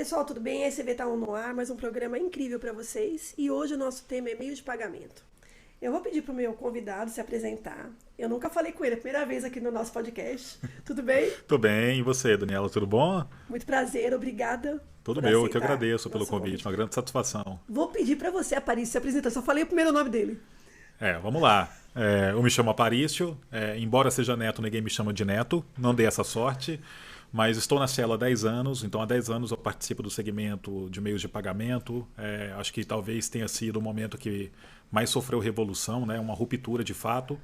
pessoal, tudo bem? A ECV está no ar, mais um programa incrível para vocês. E hoje o nosso tema é meio de pagamento. Eu vou pedir para o meu convidado se apresentar. Eu nunca falei com ele, é a primeira vez aqui no nosso podcast. Tudo bem? Tudo bem, e você, Daniela, tudo bom? Muito prazer, obrigada Tudo por meu, eu que aceitar agradeço pelo nosso convite, uma grande satisfação. Vou pedir para você, Aparício, se apresentar. Só falei o primeiro nome dele. Vamos lá. Eu me chamo Aparício, embora seja neto, ninguém me chama de neto, não dei essa sorte, mas estou na Cielo há 10 anos, então há 10 anos eu participo do segmento de meios de pagamento. Acho que talvez tenha sido o momento que mais sofreu revolução, né? Uma ruptura de fato.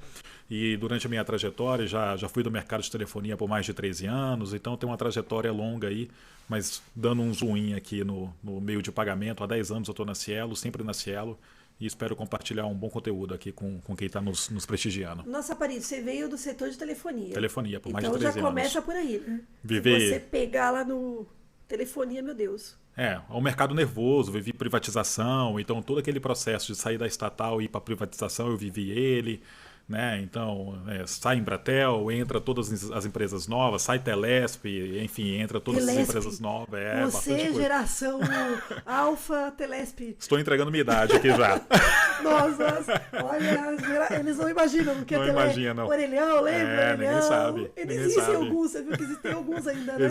E durante a minha trajetória, já fui do mercado de telefonia por mais de 13 anos, então tem uma trajetória longa aí, mas dando um zoom aqui no meio de pagamento, há 10 anos eu estou na Cielo, sempre na Cielo, e espero compartilhar um bom conteúdo aqui com quem está nos prestigiando. Nossa, Aparício, você veio do setor de telefonia. Telefonia, por mais de Então 13 já anos. começa por aí, né? Viver... Se você pegar lá no telefonia, meu Deus. É um mercado nervoso, vivi privatização, então todo aquele processo de sair da estatal e ir para a privatização, eu vivi ele, né? Então, sai Embratel, entra todas as empresas novas, sai Telesp, enfim, entra todas as empresas novas. Você, geração Alfa Telesp. Estou entregando minha idade aqui já. Nossa, olha, eles não imaginam o que não é imaginam. Orelhão, lembra? Ninguém sabe. Existem alguns, você viu que existem alguns ainda, né?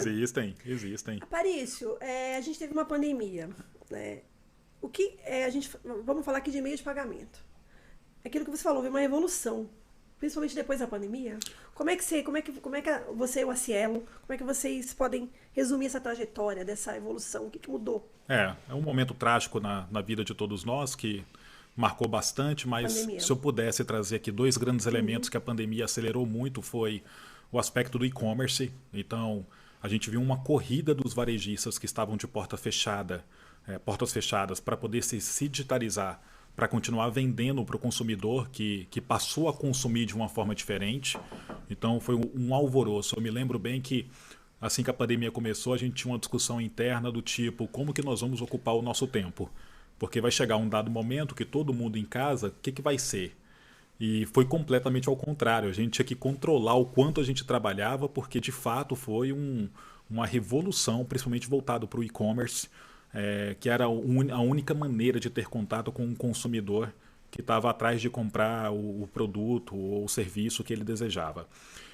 Existem. Aparício, a gente teve uma pandemia, né? Vamos falar aqui de meio de pagamento. Aquilo que você falou, veio uma revolução, principalmente depois da pandemia. Como é que você e o Cielo, como é que vocês podem resumir essa trajetória dessa evolução? O que mudou? É um momento trágico na vida de todos nós, que marcou bastante, mas pandemia. Se eu pudesse trazer aqui dois grandes elementos que a pandemia acelerou muito, foi o aspecto do e-commerce. Então, a gente viu uma corrida dos varejistas que estavam de portas fechadas para poder se digitalizar, para continuar vendendo para o consumidor que passou a consumir de uma forma diferente. Então foi um alvoroço. Eu me lembro bem que assim que a pandemia começou, a gente tinha uma discussão interna do tipo, como que nós vamos ocupar o nosso tempo? Porque vai chegar um dado momento que todo mundo em casa, o que vai ser? E foi completamente ao contrário. A gente tinha que controlar o quanto a gente trabalhava, porque de fato foi uma revolução, principalmente voltado para o e-commerce, que era a única maneira de ter contato com um consumidor que estava atrás de comprar o produto ou o serviço que ele desejava.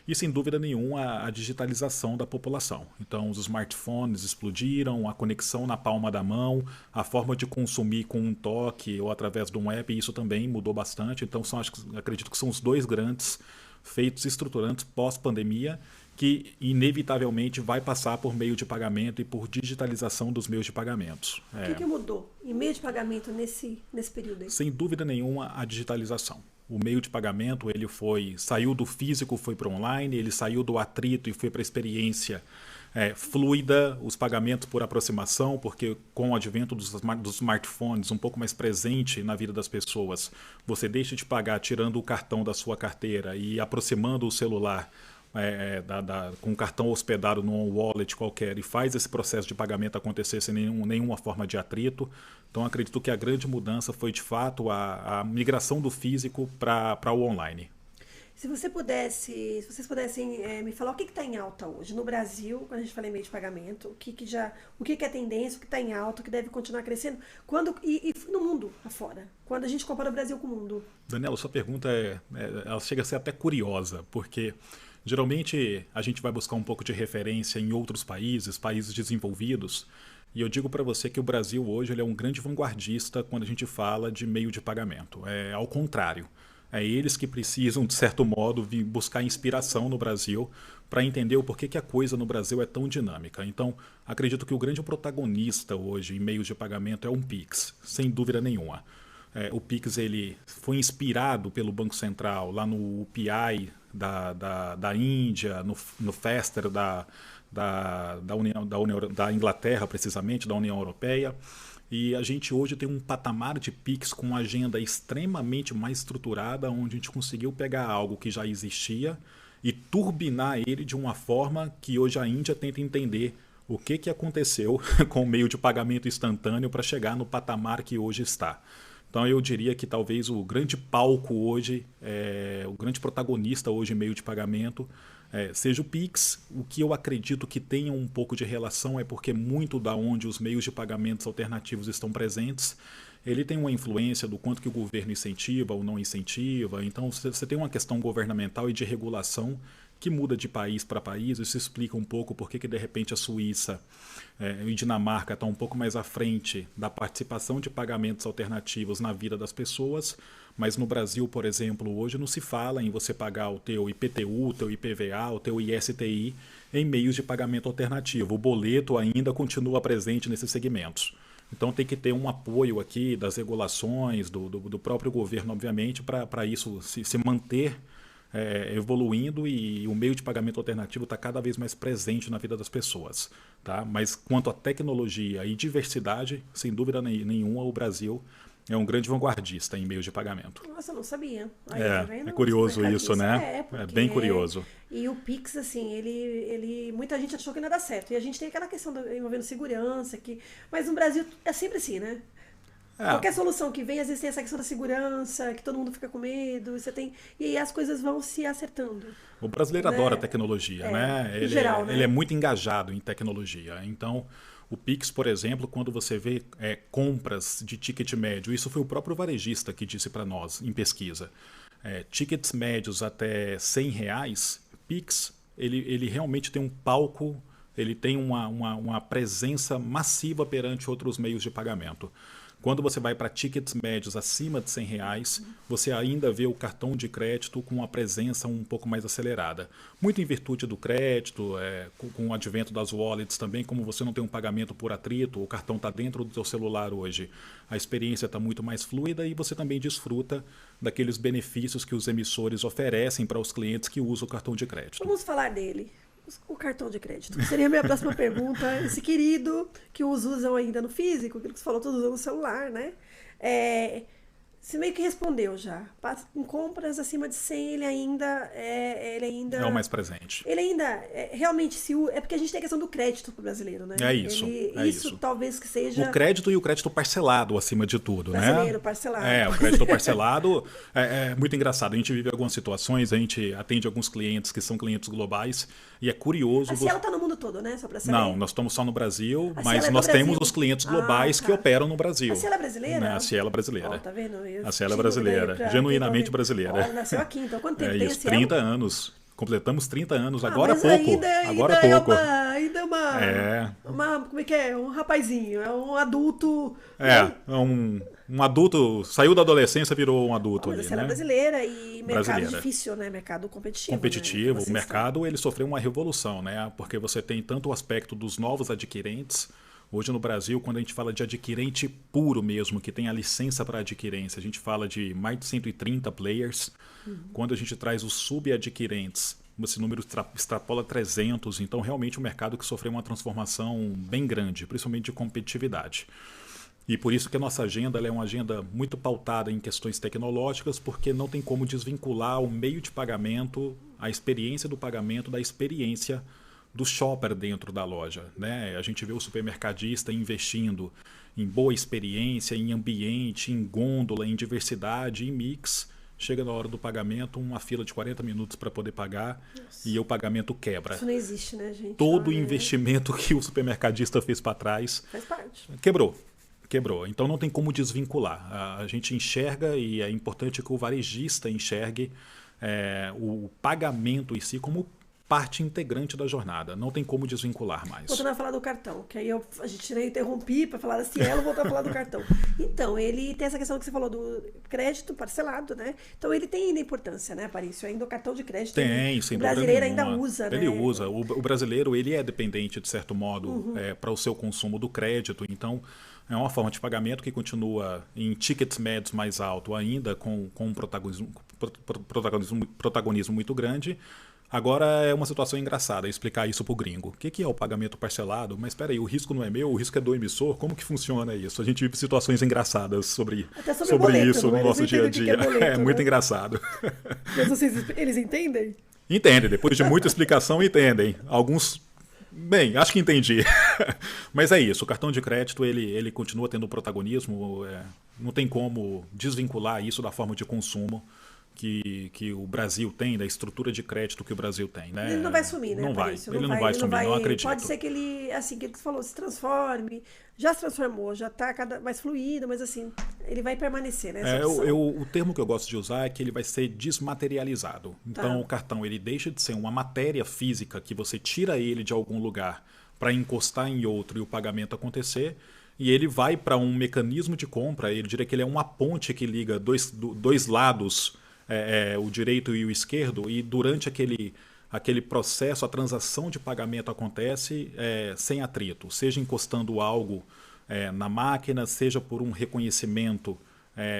E, sem dúvida nenhuma, a digitalização da população. Então, os smartphones explodiram, a conexão na palma da mão, a forma de consumir com um toque ou através de um app, isso também mudou bastante. Então, acredito que são os dois grandes feitos estruturantes pós-pandemia, que inevitavelmente vai passar por meio de pagamento e por digitalização dos meios de pagamentos. O que mudou em meio de pagamento nesse período aí? Sem dúvida nenhuma, a digitalização. O meio de pagamento ele saiu do físico, foi para online, ele saiu do atrito e foi para a experiência fluida, os pagamentos por aproximação, porque com o advento dos smartphones um pouco mais presente na vida das pessoas, você deixa de pagar tirando o cartão da sua carteira e aproximando o celular com um cartão hospedado num wallet qualquer e faz esse processo de pagamento acontecer sem nenhuma forma de atrito. Então acredito que a grande mudança foi de fato a migração do físico para o online. Se vocês pudessem me falar o que está em alta hoje no Brasil, quando a gente fala em meio de pagamento, o que é tendência, o que está em alta, o que deve continuar crescendo, e no mundo afora, quando a gente compara o Brasil com o mundo. Daniela, sua pergunta ela chega a ser até curiosa, porque geralmente a gente vai buscar um pouco de referência em outros países desenvolvidos, e eu digo para você que o Brasil hoje ele é um grande vanguardista quando a gente fala de meio de pagamento. Ao contrário, eles que precisam, de certo modo, vir buscar inspiração no Brasil para entender o porquê que a coisa no Brasil é tão dinâmica. Então, acredito que o grande protagonista hoje em meios de pagamento é o Pix, sem dúvida nenhuma. O Pix ele foi inspirado pelo Banco Central lá no UPI da Índia, no Faster da Inglaterra, precisamente, da União Europeia. E a gente hoje tem um patamar de Pix com uma agenda extremamente mais estruturada, onde a gente conseguiu pegar algo que já existia e turbinar ele de uma forma que hoje a Índia tenta entender o que aconteceu com o meio de pagamento instantâneo para chegar no patamar que hoje está. Então eu diria que talvez o grande palco hoje, o grande protagonista hoje em meio de pagamento, seja o Pix. O que eu acredito que tenha um pouco de relação é porque muito da onde os meios de pagamentos alternativos estão presentes, ele tem uma influência do quanto que o governo incentiva ou não incentiva. Então você tem uma questão governamental e de regulação que muda de país para país. Isso explica um pouco por que de repente a Suíça e Dinamarca estão um pouco mais à frente da participação de pagamentos alternativos na vida das pessoas, mas no Brasil, por exemplo, hoje não se fala em você pagar o teu IPTU, o teu IPVA, o teu ISTI em meios de pagamento alternativo. O boleto ainda continua presente nesses segmentos. Então tem que ter um apoio aqui das regulações, do próprio governo, obviamente, para isso se manter evoluindo, e o meio de pagamento alternativo está cada vez mais presente na vida das pessoas. Tá? Mas quanto à tecnologia e diversidade, sem dúvida nenhuma, o Brasil é um grande vanguardista em meios de pagamento. Nossa, eu não sabia. Aí, é curioso isso, né? É bem curioso. E o Pix, assim, muita gente achou que não ia dar certo. E a gente tem aquela questão envolvendo segurança, mas no Brasil é sempre assim, né? Qualquer solução que vem, às vezes tem essa questão da segurança, que todo mundo fica com medo, e aí as coisas vão se acertando. O brasileiro adora tecnologia, né? Em geral, né? Ele é muito engajado em tecnologia. Então, o Pix, por exemplo, quando você vê compras de ticket médio, isso foi o próprio varejista que disse para nós em pesquisa, tickets médios até R$100, Pix, ele realmente tem um palco, ele tem uma presença massiva perante outros meios de pagamento. Quando você vai para tickets médios acima de R$100, você ainda vê o cartão de crédito com uma presença um pouco mais acelerada. Muito em virtude do crédito, com o advento das wallets também, como você não tem um pagamento por atrito, o cartão está dentro do seu celular hoje, a experiência está muito mais fluida e você também desfruta daqueles benefícios que os emissores oferecem para os clientes que usam o cartão de crédito. Vamos falar dele. O cartão de crédito. Seria a minha próxima pergunta. Esse querido que os usam ainda no físico, aquilo que você falou, todos usam no celular, né? Você meio que respondeu já. Em compras acima de 100, ele ainda é o mais presente. Ele ainda realmente é porque a gente tem a questão do crédito pro brasileiro, né? É isso. Isso talvez que seja... O crédito e o crédito parcelado acima de tudo, brasileiro, né? Parcelado. O crédito parcelado é muito engraçado. A gente vive algumas situações, a gente atende alguns clientes que são clientes globais e é curioso... A Cielo tá no mundo todo, né? Só pra saber. Não, nós estamos só no Brasil, mas nós temos os clientes globais que operam no Brasil. A Cielo é brasileira? A Cielo é brasileira. Tá vendo? A Cielo é brasileira, genuinamente brasileira. Nasceu aqui, então quanto tempo tem isso, 30 anos. Completamos 30 anos, agora há pouco. Ainda como é que é? Um rapazinho, é um adulto. Um adulto, saiu da adolescência, virou um adulto. Mas ali, a Cielo é brasileira e mercado difícil, né? Mercado competitivo. Competitivo, o mercado ele sofreu uma revolução, né? Porque você tem tanto o aspecto dos novos adquirentes. Hoje no Brasil, quando a gente fala de adquirente puro mesmo, que tem a licença para adquirência, a gente fala de mais de 130 players. Quando a gente traz os subadquirentes, esse número extrapola 300. Então, realmente, um mercado que sofreu uma transformação bem grande, principalmente de competitividade. E por isso que a nossa agenda ela é uma agenda muito pautada em questões tecnológicas, porque não tem como desvincular o meio de pagamento, a experiência do pagamento, da experiência do shopper dentro da loja, né? A gente vê o supermercadista investindo em boa experiência, em ambiente, em gôndola, em diversidade, em mix. Chega na hora do pagamento, uma fila de 40 minutos para poder pagar. Nossa. E o pagamento quebra. Isso não existe, né, gente? Todo o investimento que o supermercadista fez para trás faz parte. Quebrou. Então não tem como desvincular. A gente enxerga, e é importante que o varejista enxergue o pagamento em si como parte integrante da jornada. Não tem como desvincular mais. Voltando a falar do cartão, que aí a gente interrompi para falar da Cielo, voltar a falar do cartão. Então, ele tem essa questão que você falou do crédito parcelado, né? Então, ele tem ainda importância, né, Aparício? Ainda o cartão de crédito. Tem, sem dúvida nenhuma. O brasileiro ainda usa, né? Ele usa. O brasileiro, ele é dependente, de certo modo, para o seu consumo do crédito. Então, é uma forma de pagamento que continua em tickets médios mais alto, ainda com um protagonismo muito grande. Agora é uma situação engraçada explicar isso para o gringo. O que é o pagamento parcelado? Mas espera aí, o risco não é meu, o risco é do emissor? Como que funciona isso? A gente vive situações engraçadas sobre boleto, isso no nosso dia a dia. Boleto, muito engraçado. Mas eles entendem? Entendem, depois de muita explicação entendem. Alguns Bem, acho que entendi. Mas é isso, o cartão de crédito ele continua tendo protagonismo, não tem como desvincular isso da forma de consumo que o Brasil tem, da estrutura de crédito que o Brasil tem, né? Ele não vai sumir, né? Não vai, Isso. ele não vai sumir, não acredito. Pode ser que ele, assim, que ele falou, se transforme, já se transformou, já está cada mais fluido, mas assim, ele vai permanecer, né? O termo que eu gosto de usar é que ele vai ser desmaterializado. Então, o cartão ele deixa de ser uma matéria física que você tira ele de algum lugar para encostar em outro e o pagamento acontecer, e ele vai para um mecanismo de compra. Ele diria que ele é uma ponte que liga dois lados, o direito e o esquerdo, e durante aquele processo, a transação de pagamento acontece sem atrito, seja encostando algo na máquina, seja por um reconhecimento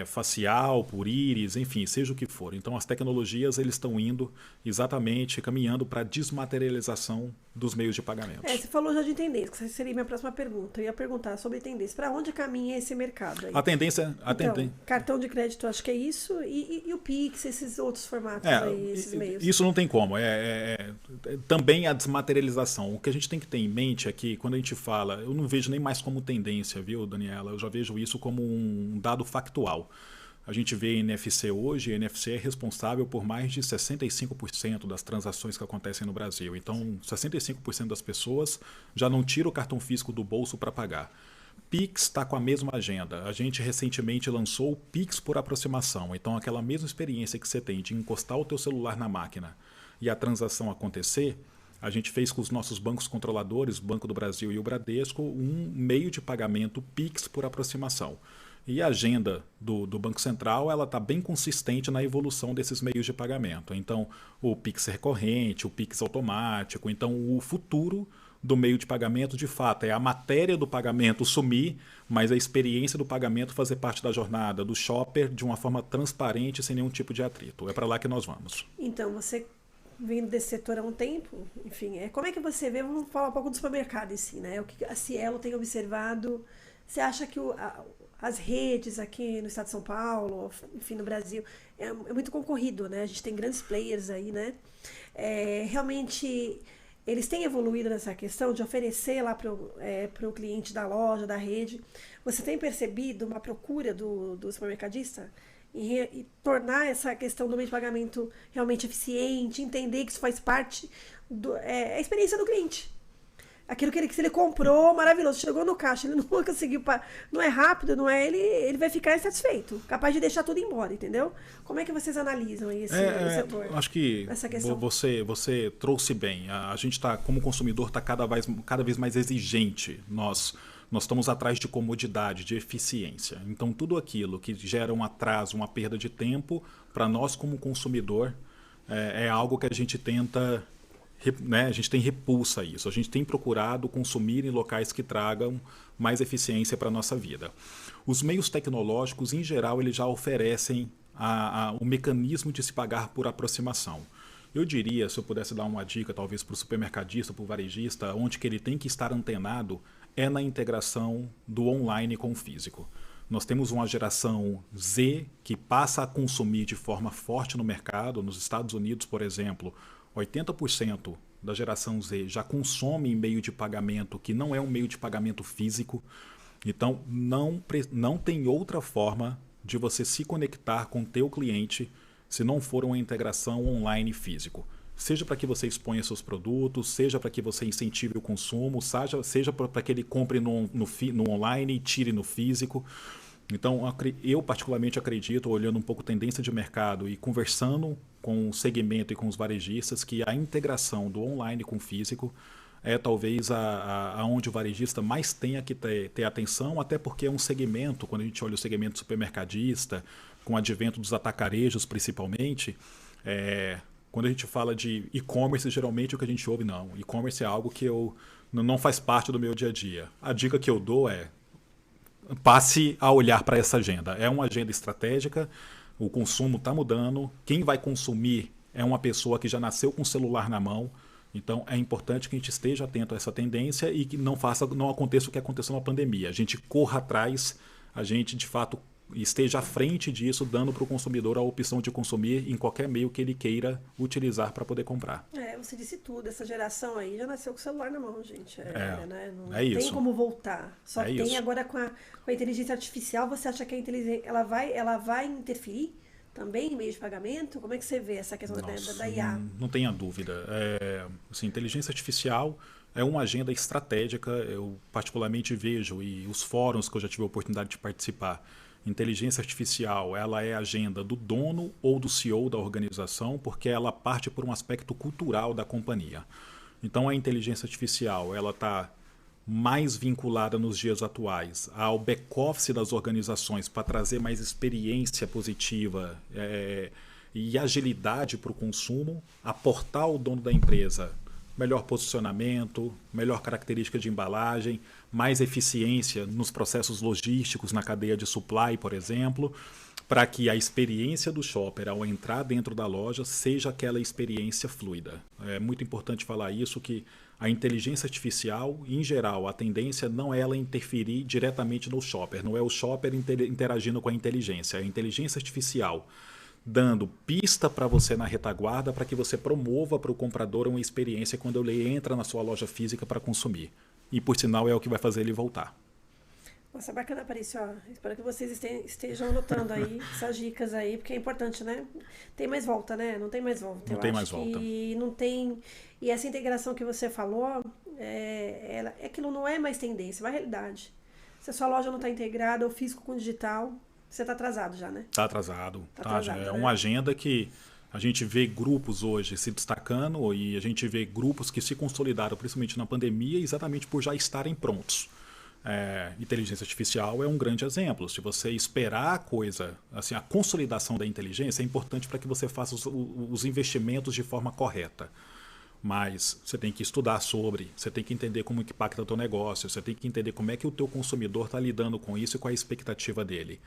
facial, por íris, enfim, seja o que for. Então as tecnologias eles estão indo exatamente, caminhando para a desmaterialização dos meios de pagamento. Você falou já de tendência, que seria minha próxima pergunta. Eu ia perguntar sobre tendência. Para onde caminha esse mercado aí? A tendência... Cartão de crédito, acho que é isso, e o Pix, esses outros formatos aí, esses meios. Isso não tem como. Também a desmaterialização. O que a gente tem que ter em mente é que quando a gente fala, eu não vejo nem mais como tendência, viu, Daniela? Eu já vejo isso como um dado factual. A gente vê NFC hoje, a NFC é responsável por mais de 65% das transações que acontecem no Brasil. Então, 65% das pessoas já não tiram o cartão físico do bolso para pagar. Pix está com a mesma agenda. A gente recentemente lançou o Pix por aproximação. Então, aquela mesma experiência que você tem de encostar o teu celular na máquina e a transação acontecer, a gente fez com os nossos bancos controladores, Banco do Brasil e o Bradesco, um meio de pagamento Pix por aproximação. E a agenda do Banco Central ela está bem consistente na evolução desses meios de pagamento. Então, o Pix recorrente, o Pix automático. Então, o futuro do meio de pagamento, de fato, é a matéria do pagamento sumir, mas a experiência do pagamento fazer parte da jornada do shopper de uma forma transparente, sem nenhum tipo de atrito. É para lá que nós vamos. Então, você vindo desse setor há um tempo, enfim, como é que você vê, vamos falar um pouco do supermercado em si, né? O que a Cielo tem observado, você acha que as redes aqui no estado de São Paulo, enfim, no Brasil, é muito concorrido, né? A gente tem grandes players aí, né? Realmente, eles têm evoluído nessa questão de oferecer lá para o cliente da loja, da rede. Você tem percebido uma procura do supermercadista e tornar essa questão do meio de pagamento realmente eficiente, entender que isso faz parte da experiência do cliente. Aquilo que ele comprou, maravilhoso, chegou no caixa, ele não conseguiu, não é rápido, não é, ele vai ficar insatisfeito, capaz de deixar tudo embora, entendeu? Como é que vocês analisam esse setor? Acho que você trouxe bem. A gente está, como consumidor, está cada vez mais exigente. Nós estamos atrás de comodidade, de eficiência. Então, tudo aquilo que gera um atraso, uma perda de tempo, para nós como consumidor, é algo que a gente tenta... A gente tem repulsa a isso, a gente tem procurado consumir em locais que tragam mais eficiência para a nossa vida. Os meios tecnológicos, em geral, eles já oferecem o mecanismo de se pagar por aproximação. Eu diria, se eu pudesse dar uma dica, talvez para o supermercadista, para o varejista, onde que ele tem que estar antenado é na integração do online com o físico. Nós temos uma geração Z que passa a consumir de forma forte no mercado. Nos Estados Unidos, por exemplo, 80% da geração Z já consome em meio de pagamento que não é um meio de pagamento físico. Então, não tem outra forma de você se conectar com o teu cliente se não for uma integração online físico. Seja para que você exponha seus produtos, seja para que você incentive o consumo, seja para que ele compre no online e tire no físico. Então, eu particularmente acredito, olhando um pouco tendência de mercado e conversando com o segmento e com os varejistas, que a integração do online com o físico é talvez aonde o varejista mais tenha que ter atenção, até porque é um segmento, quando a gente olha o segmento supermercadista, com o advento dos atacarejos principalmente, quando a gente fala de e-commerce, geralmente o que a gente ouve, não, e-commerce é algo que não faz parte do meu dia a dia. A dica que eu dou é: passe a olhar para essa agenda. É uma agenda estratégica, o consumo está mudando, quem vai consumir é uma pessoa que já nasceu com o celular na mão, então é importante que a gente esteja atento a essa tendência e que não aconteça o que aconteceu na pandemia. A gente corra atrás, a gente de fato esteja à frente disso, dando para o consumidor a opção de consumir em qualquer meio que ele queira utilizar para poder comprar. Você disse tudo. Essa geração aí já nasceu com o celular na mão, gente. Né? Não é tem isso. como voltar. Só é tem isso. Agora com a inteligência artificial. Você acha que a inteligência ela vai interferir também em meio de pagamento? Como é que você vê essa questão da IA? Não tenha dúvida. Assim, inteligência artificial é uma agenda estratégica. Eu particularmente vejo, e os fóruns que eu já tive a oportunidade de participar, inteligência artificial, ela é a agenda do dono ou do CEO da organização, porque ela parte por um aspecto cultural da companhia. Então, a inteligência artificial, ela está mais vinculada nos dias atuais ao back-office das organizações para trazer mais experiência positiva e agilidade para o consumo, aportar ao dono da empresa melhor posicionamento, melhor característica de embalagem, mais eficiência nos processos logísticos na cadeia de supply, por exemplo, para que a experiência do shopper ao entrar dentro da loja seja aquela experiência fluida. É muito importante falar isso, que a inteligência artificial, em geral, a tendência não é ela interferir diretamente no shopper, não é o shopper interagindo com a inteligência, é a inteligência artificial dando pista para você na retaguarda para que você promova para o comprador uma experiência quando ele entra na sua loja física para consumir. E, por sinal, é o que vai fazer ele voltar. Nossa, bacana, Aparício. Espero que vocês estejam anotando aí essas dicas aí, porque é importante, né? Tem mais volta, né? Não tem mais volta. Não tem mais volta. E não tem... E essa integração que você falou, aquilo não é mais tendência, é uma realidade. Se a sua loja não está integrada, o físico com o digital... Você está atrasado já, né? Está atrasado. É uma agenda que a gente vê grupos hoje se destacando e a gente vê grupos que se consolidaram, principalmente na pandemia, exatamente por já estarem prontos. Inteligência artificial é um grande exemplo. Se você esperar a coisa, assim, a consolidação da inteligência é importante para que você faça os investimentos de forma correta. Mas você tem que estudar sobre, você tem que entender como impacta o teu negócio, você tem que entender como é que o teu consumidor está lidando com isso e qual é a expectativa dele.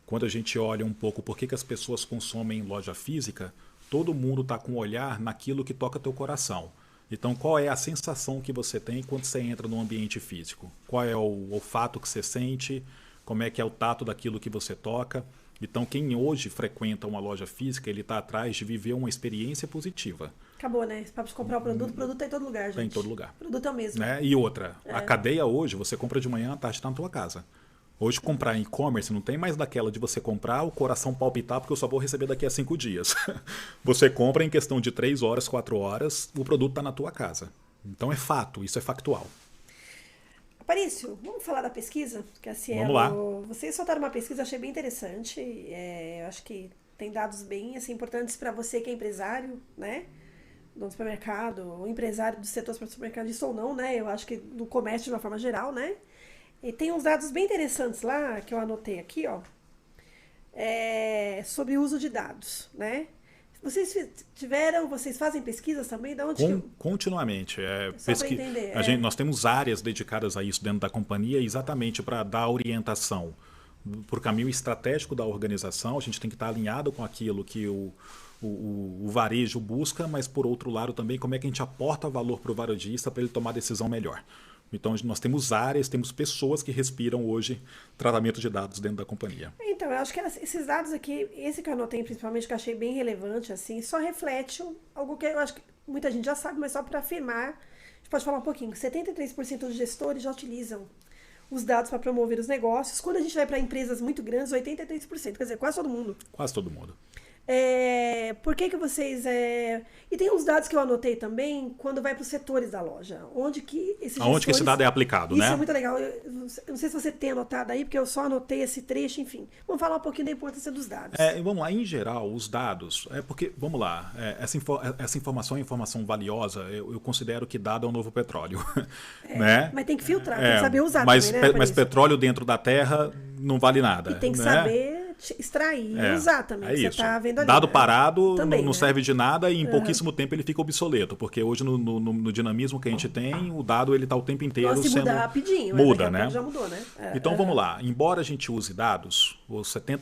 Quando a gente olha um pouco por que as pessoas consomem em loja física, todo mundo está com um olhar naquilo que toca teu coração. Então, qual é a sensação que você tem quando você entra no ambiente físico? Qual é o olfato que você sente? Como é que é o tato daquilo que você toca? Então, quem hoje frequenta uma loja física, ele está atrás de viver uma experiência positiva. Acabou, né? Para comprar o produto está em todo lugar, gente. Está em todo lugar. O produto é o mesmo. Né? E outra, a cadeia hoje, você compra de manhã, à tarde está na tua casa. Hoje, comprar em e-commerce não tem mais daquela de você comprar, o coração palpitar, porque eu só vou receber daqui a 5 dias. Você compra em questão de 3 horas, 4 horas, o produto está na tua casa. Então é fato, isso é factual. Aparício, vamos falar da pesquisa? Que a Cielo, vamos lá. Vocês soltaram uma pesquisa, achei bem interessante. Eu acho que tem dados bem assim, importantes para você que é empresário, né? Do supermercado, ou empresário do setor supermercado, isso ou não, né? Eu acho que do comércio de uma forma geral, né? E tem uns dados bem interessantes lá, que eu anotei aqui, ó. Sobre o uso de dados, né? Vocês fazem pesquisas também? Da onde Continuamente. Só para entender. Nós temos áreas dedicadas a isso dentro da companhia, exatamente para dar orientação por caminho estratégico da organização. A gente tem que estar alinhado com aquilo que o varejo busca, mas por outro lado também como é que a gente aporta valor para o varejista para ele tomar decisão melhor. Então, nós temos áreas, temos pessoas que respiram hoje tratamento de dados dentro da companhia. Então, eu acho que esses dados aqui, esse que eu anotei principalmente, que eu achei bem relevante, assim, só reflete algo que eu acho que muita gente já sabe, mas só para afirmar, a gente pode falar um pouquinho. 73% dos gestores já utilizam os dados para promover os negócios. Quando a gente vai para empresas muito grandes, 83%, quer dizer, quase todo mundo. Quase todo mundo. Por que vocês... E tem uns dados que eu anotei também quando vai para os setores da loja. Onde que esse dado é aplicado, isso né? Isso é muito legal. Eu não sei se você tem anotado aí, porque eu só anotei esse trecho, enfim. Vamos falar um pouquinho da importância dos dados. Vamos lá, em geral, os dados... porque, vamos lá, essa informação é informação valiosa. Eu considero que dado é o novo petróleo. Né? Mas tem que filtrar, tem que saber usar também, né? Mas petróleo dentro da terra não vale nada. E tem que né? saber extrair e usar também. Você isso. Tá vendo ali, dado parado também, não né? serve de nada e em pouquíssimo tempo ele fica obsoleto, porque hoje no dinamismo que a gente tem, o dado ele está o tempo inteiro se sendo... muda rapidinho. Muda, né? Já mudou, né? Então vamos lá. Embora a gente use dados,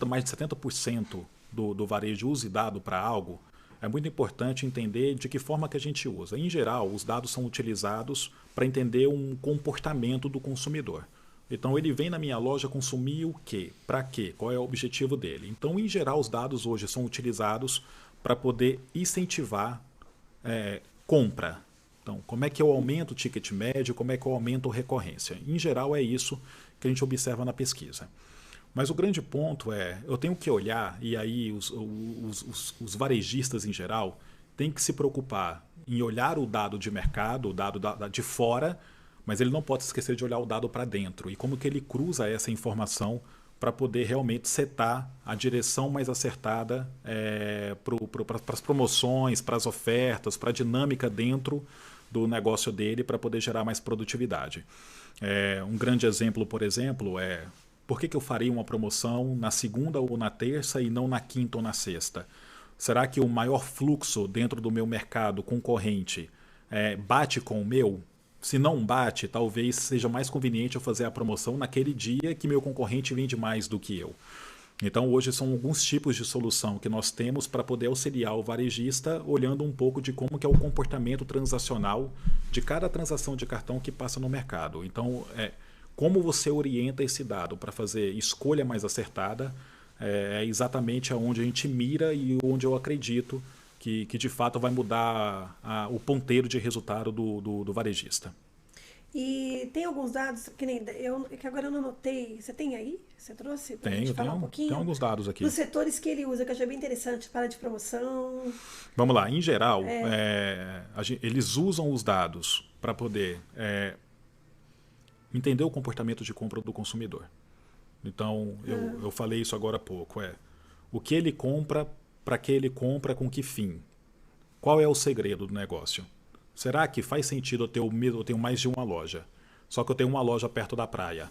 mais de 70% do varejo use dado para algo, é muito importante entender de que forma que a gente usa. Em geral, os dados são utilizados para entender um comportamento do consumidor. Então ele vem na minha loja consumir o quê? Para quê? Qual é o objetivo dele? Então, em geral, os dados hoje são utilizados para poder incentivar compra. Então, como é que eu aumento o ticket médio, como é que eu aumento a recorrência? Em geral, é isso que a gente observa na pesquisa. Mas o grande ponto é, eu tenho que olhar, e aí os varejistas em geral têm que se preocupar em olhar o dado de mercado, o dado de fora, mas ele não pode esquecer de olhar o dado para dentro. E como que ele cruza essa informação para poder realmente setar a direção mais acertada para as promoções, para as ofertas, para a dinâmica dentro do negócio dele para poder gerar mais produtividade. Um grande exemplo, por exemplo, é por que eu faria uma promoção na segunda ou na terça e não na quinta ou na sexta? Será que o maior fluxo dentro do meu mercado concorrente bate com o meu? Se não bate, talvez seja mais conveniente eu fazer a promoção naquele dia que meu concorrente vende mais do que eu. Então, hoje são alguns tipos de solução que nós temos para poder auxiliar o varejista, olhando um pouco de como que é o comportamento transacional de cada transação de cartão que passa no mercado. Então, como você orienta esse dado para fazer escolha mais acertada é exatamente aonde a gente mira e onde eu acredito que de fato vai mudar o ponteiro de resultado do varejista. E tem alguns dados, que agora eu não anotei. Você tem aí? Você trouxe? Tenho um pouquinho? Tem alguns dados aqui. Dos setores que ele usa, que eu achei bem interessante, para de promoção. Vamos lá, em geral, eles usam os dados para poder entender o comportamento de compra do consumidor. Então, eu falei isso agora há pouco. O que ele compra, para que ele compra, com que fim? Qual é o segredo do negócio? Será que faz sentido eu tenho mais de uma loja? Só que eu tenho uma loja perto da praia.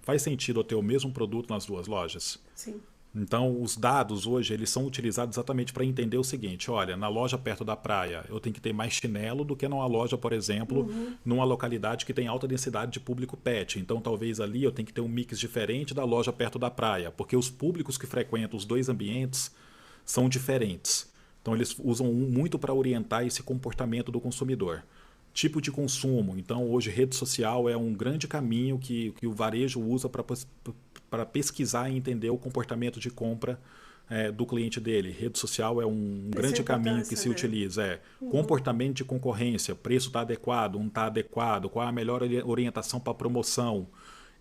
Faz sentido eu ter o mesmo produto nas duas lojas? Sim. Então, os dados hoje eles são utilizados exatamente para entender o seguinte: olha, na loja perto da praia eu tenho que ter mais chinelo do que numa loja, por exemplo, numa localidade que tem alta densidade de público pet. Então, talvez ali eu tenha que ter um mix diferente da loja perto da praia, porque os públicos que frequentam os dois ambientes são diferentes. Então, eles usam muito para orientar esse comportamento do consumidor. Tipo de consumo. Então, hoje, rede social é um grande caminho que o varejo usa para pesquisar e entender o comportamento de compra do cliente dele. Rede social é um grande caminho que se utiliza. Comportamento de concorrência, preço está adequado, não está adequado, qual é a melhor orientação para promoção,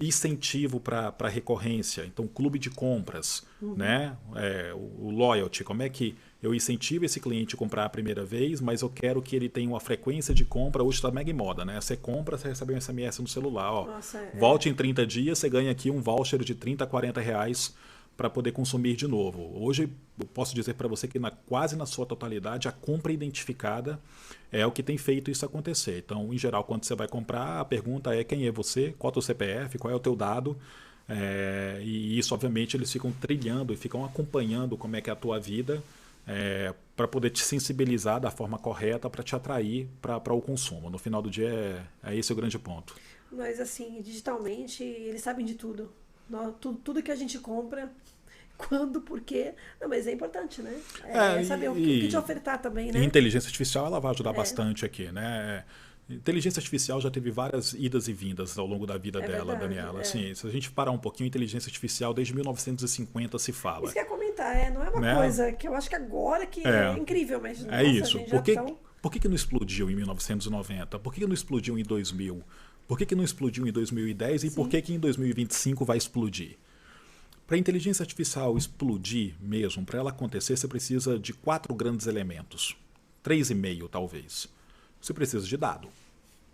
incentivo para recorrência. Então, clube de compras, né? O loyalty, como é que eu incentivo esse cliente a comprar a primeira vez, mas eu quero que ele tenha uma frequência de compra. Hoje está mega em moda, né? Você compra, você recebe um SMS no celular. Nossa, volte em 30 dias, você ganha aqui um voucher de 30, 40 reais para poder consumir de novo. Hoje, eu posso dizer para você que quase na sua totalidade, a compra identificada é o que tem feito isso acontecer. Então, em geral, quando você vai comprar, a pergunta é quem é você, qual é o teu CPF, qual é o teu dado. E isso, obviamente, eles ficam trilhando e ficam acompanhando como é que é a tua vida, para poder te sensibilizar da forma correta para te atrair para o consumo. No final do dia, é esse o grande ponto. Mas, assim, digitalmente, eles sabem de tudo. Tudo que a gente compra, quando, por quê. Não, mas é importante, né? Saber o que te ofertar também, né? E inteligência artificial ela vai ajudar bastante aqui, né? Inteligência artificial já teve várias idas e vindas ao longo da vida dela, verdade, Daniela. Assim, se a gente parar um pouquinho, inteligência artificial desde 1950 se fala. Isso que eu ia comentar, não é uma coisa que eu acho que agora que é incrível, mas nossa, isso. Por que não explodiu em 1990? Por que não explodiu em 2000? Por que não explodiu em 2010 e por que em 2025 vai explodir? Para a inteligência artificial explodir mesmo, para ela acontecer, você precisa de 4 grandes elementos. 3,5 talvez. Você precisa de dado.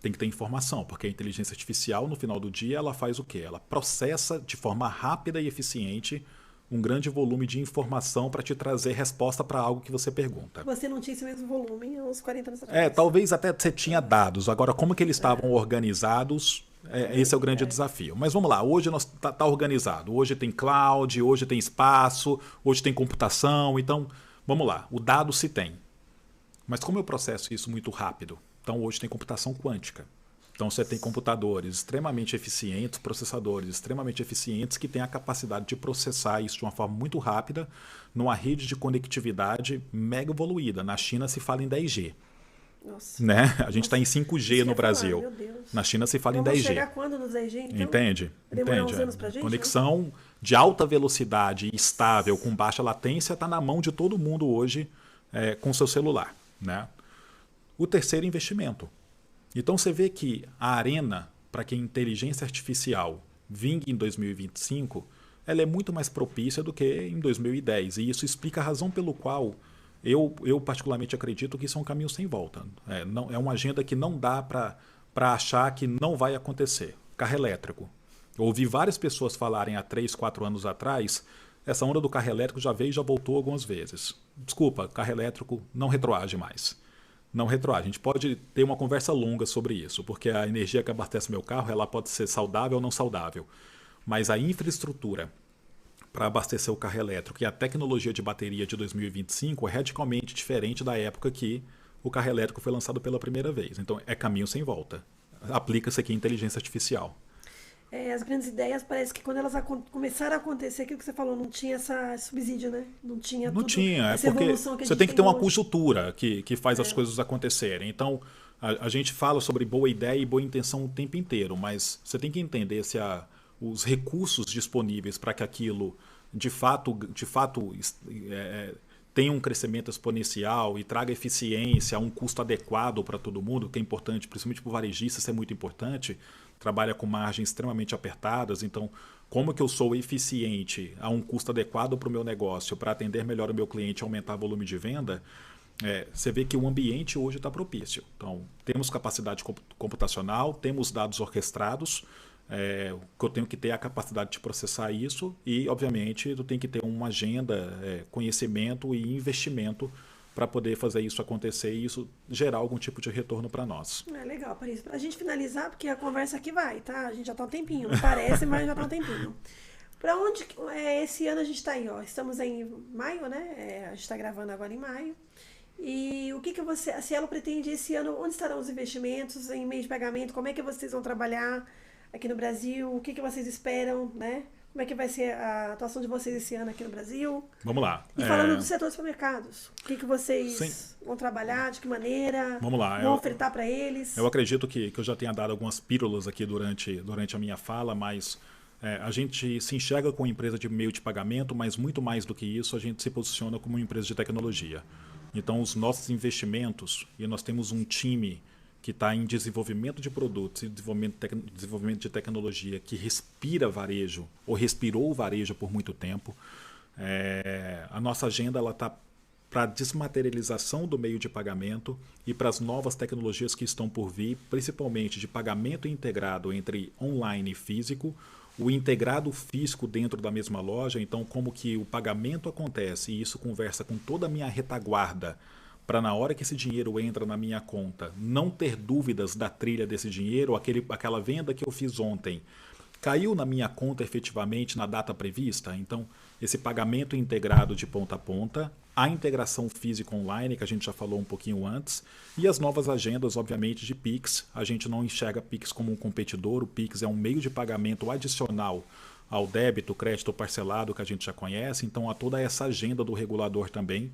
Tem que ter informação, porque a inteligência artificial, no final do dia, ela faz o quê? Ela processa de forma rápida e eficiente um grande volume de informação para te trazer resposta para algo que você pergunta. Você não tinha esse mesmo volume há uns 40 anos atrás. Talvez até você tinha dados. Agora, como que eles estavam organizados, esse é o grande desafio. Mas vamos lá, hoje está organizado. Hoje tem cloud, hoje tem espaço, hoje tem computação. Então, vamos lá, o dado se tem. Mas como eu processo isso muito rápido? Então, hoje tem computação quântica. Então, você tem computadores extremamente eficientes, processadores extremamente eficientes que têm a capacidade de processar isso de uma forma muito rápida numa rede de conectividade mega evoluída. Na China se fala em 10G. Nossa. Né? A gente está em 5G no Brasil. Falar, meu Deus. Na China se fala em 10G. Vamos chegar quando nos 10G? Então, Entende? Demorar uns anos pra gente, Conexão, né? De alta velocidade e estável, com baixa latência, está na mão de todo mundo hoje com seu celular. Né? O terceiro, investimento. Então você vê que a arena para que a inteligência artificial vingue em 2025, ela é muito mais propícia do que em 2010. E isso explica a razão pelo qual eu particularmente acredito que isso é um caminho sem volta. É uma agenda que não dá para achar que não vai acontecer. Carro elétrico. Eu ouvi várias pessoas falarem há 3, 4 anos atrás, essa onda do carro elétrico já veio e já voltou algumas vezes. Desculpa, carro elétrico não retroage mais. Não retroage. A gente pode ter uma conversa longa sobre isso, porque a energia que abastece meu carro ela pode ser saudável ou não saudável. Mas a infraestrutura para abastecer o carro elétrico e a tecnologia de bateria de 2025 é radicalmente diferente da época que o carro elétrico foi lançado pela primeira vez. Então, é caminho sem volta. Aplica-se aqui a inteligência artificial. As grandes ideias, parece que quando elas começaram a acontecer, aquilo que você falou, não tinha essa subsídio, né? Não tinha essa porque evolução que você tem que ter uma conjuntura que faz as coisas acontecerem. Então, a gente fala sobre boa ideia e boa intenção o tempo inteiro, mas você tem que entender se os recursos disponíveis para que aquilo, de fato tenha um crescimento exponencial e traga eficiência a um custo adequado para todo mundo, que é importante, principalmente para o varejista, isso é muito importante, trabalha com margens extremamente apertadas, então como que eu sou eficiente a um custo adequado para o meu negócio, para atender melhor o meu cliente e aumentar o volume de venda, você vê que o ambiente hoje está propício. Então, temos capacidade computacional, temos dados orquestrados, que eu tenho que ter a capacidade de processar isso e, obviamente, eu tenho que ter uma agenda, conhecimento e investimento para poder fazer isso acontecer e isso gerar algum tipo de retorno para nós. Legal, Paris. Para a gente finalizar, porque a conversa aqui vai, tá? A gente já está um tempinho, não parece, mas já está um tempinho. Para onde esse ano a gente está aí, ó? Estamos em maio, né? A gente está gravando agora em maio. E o que a Cielo pretende esse ano? Onde estarão os investimentos em meio de pagamento? Como é que vocês vão trabalhar aqui no Brasil? O que vocês esperam, né? Como é que vai ser a atuação de vocês esse ano aqui no Brasil? Vamos lá. E falando do setor de supermercados, o que vocês vão trabalhar, de que maneira? Vamos lá. Vão ofertar para eles? Eu acredito que eu já tenha dado algumas pílulas aqui durante a minha fala, mas a gente se enxerga como empresa de meio de pagamento, mas muito mais do que isso, a gente se posiciona como uma empresa de tecnologia. Então, os nossos investimentos, e nós temos um time que está em desenvolvimento de produtos e desenvolvimento de tecnologia que respira varejo, ou respirou o varejo por muito tempo. A nossa agenda está para a desmaterialização do meio de pagamento e para as novas tecnologias que estão por vir, principalmente de pagamento integrado entre online e físico, o integrado físico dentro da mesma loja, então como que o pagamento acontece, e isso conversa com toda a minha retaguarda, para na hora que esse dinheiro entra na minha conta, não ter dúvidas da trilha desse dinheiro, aquela venda que eu fiz ontem, caiu na minha conta efetivamente na data prevista? Então, esse pagamento integrado de ponta a ponta, a integração física online, que a gente já falou um pouquinho antes, e as novas agendas, obviamente, de Pix. A gente não enxerga Pix como um competidor, o Pix é um meio de pagamento adicional ao débito, crédito parcelado que a gente já conhece, então há toda essa agenda do regulador também,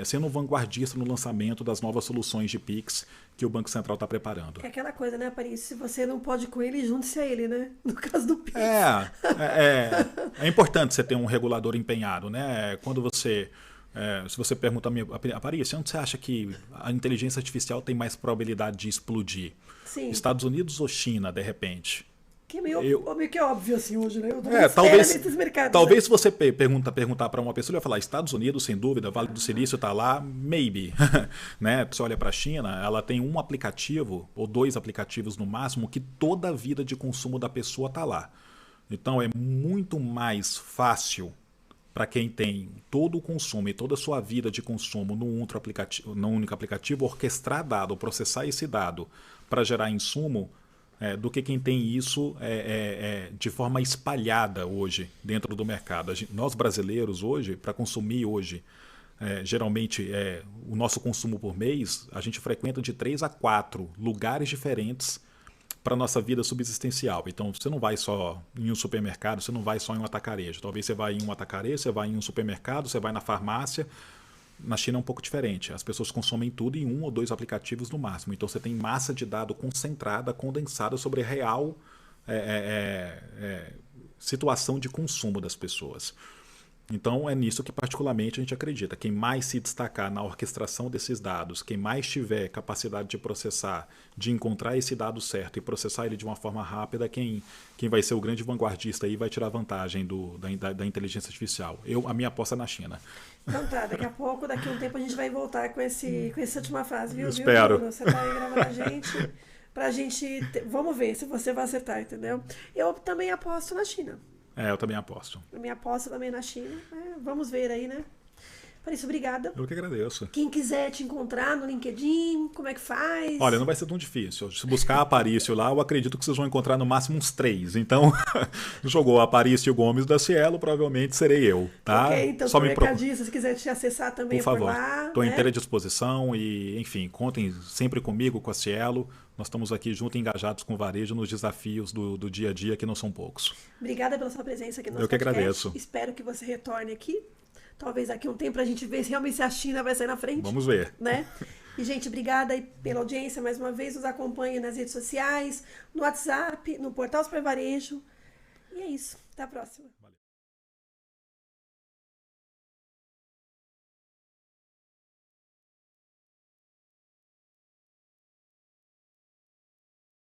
sendo vanguardista no lançamento das novas soluções de Pix que o Banco Central está preparando. É aquela coisa, né, Paris? Se você não pode com ele, junte-se a ele, né? No caso do Pix. É importante você ter um regulador empenhado, né? Quando você... se você pergunta a Paris, onde você acha que a inteligência artificial tem mais probabilidade de explodir? Sim. Estados Unidos ou China, de repente? Que é meio que óbvio assim hoje, né? Talvez se você perguntar para uma pessoa, ele vai falar Estados Unidos, sem dúvida, Vale do Silício está lá, maybe. Né? Você olha para a China, ela tem um aplicativo, ou 2 aplicativos no máximo, que toda a vida de consumo da pessoa está lá. Então é muito mais fácil para quem tem todo o consumo e toda a sua vida de consumo num único aplicativo, orquestrar dado, processar esse dado para gerar insumo, do que quem tem isso de forma espalhada hoje dentro do mercado. Nós brasileiros hoje, para consumir hoje, geralmente o nosso consumo por mês, a gente frequenta de 3 a 4 lugares diferentes para a nossa vida subsistencial. Então, você não vai só em um supermercado, você não vai só em um atacarejo. Talvez você vá em um atacarejo, você vai em um supermercado, você vai na farmácia, Na China é um pouco diferente. As pessoas consomem tudo em 1 ou 2 aplicativos no máximo. Então você tem massa de dado concentrada, condensada sobre a real situação de consumo das pessoas. Então é nisso que particularmente a gente acredita. Quem mais se destacar na orquestração desses dados, quem mais tiver capacidade de processar, de encontrar esse dado certo e processar ele de uma forma rápida, quem vai ser o grande vanguardista aí vai tirar vantagem da inteligência artificial. A minha aposta é na China. Então tá, daqui a um tempo a gente vai voltar com essa última frase, viu? Espero. Bruno? Você tá aí gravando a gente, pra gente... Vamos ver se você vai acertar, entendeu? Eu também aposto na China. Eu também aposto. A minha aposta também na China. Vamos ver aí, né? Por isso, obrigada. Eu que agradeço. Quem quiser te encontrar no LinkedIn, como é que faz? Olha, não vai ser tão difícil. Se buscar Aparício lá, eu acredito que vocês vão encontrar no máximo uns 3. Então, jogou Aparício Gomes da Cielo, provavelmente serei eu, tá? Ok, então só me recadista, se quiser te acessar também por favor, lá. Estou inteira à disposição e, enfim, contem sempre comigo, com a Cielo. Nós estamos aqui juntos, engajados com o varejo nos desafios do dia a dia, que não são poucos. Obrigada pela sua presença aqui no nosso podcast. Eu que agradeço. Espero que você retorne aqui. Talvez daqui a um tempo pra gente ver se realmente a China vai sair na frente. Vamos ver. Né? E, gente, obrigada aí pela audiência mais uma vez. Nos acompanhe nas redes sociais, no WhatsApp, no Portal Super Varejo. E é isso. Até a próxima.